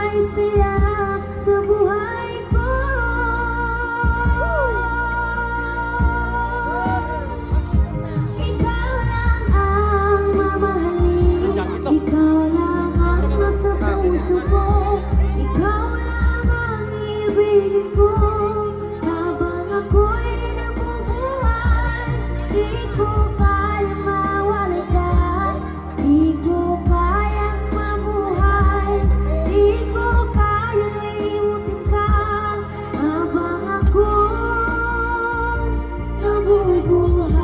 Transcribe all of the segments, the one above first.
may saya sa buhay ko. Ikaw lang ang mamahalin, ikaw lang ang nasa puso ko, ikaw lang ang ibigin ko. Habang ako'y nabubuhay, di ko kayang mawala ka, di ko kayang mabuhay, di ko kayang limutin ka. Habang ako'y nabubuhay,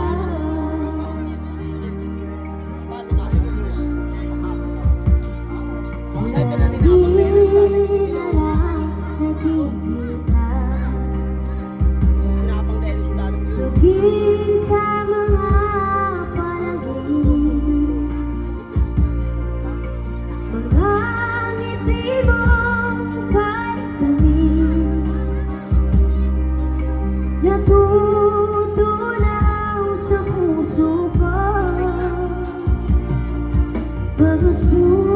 di na lang nakikita. Tugin sa mga panaginip, mga ngiti mong kahit tamis, natutunaw sa puso ko. Pag-asuhan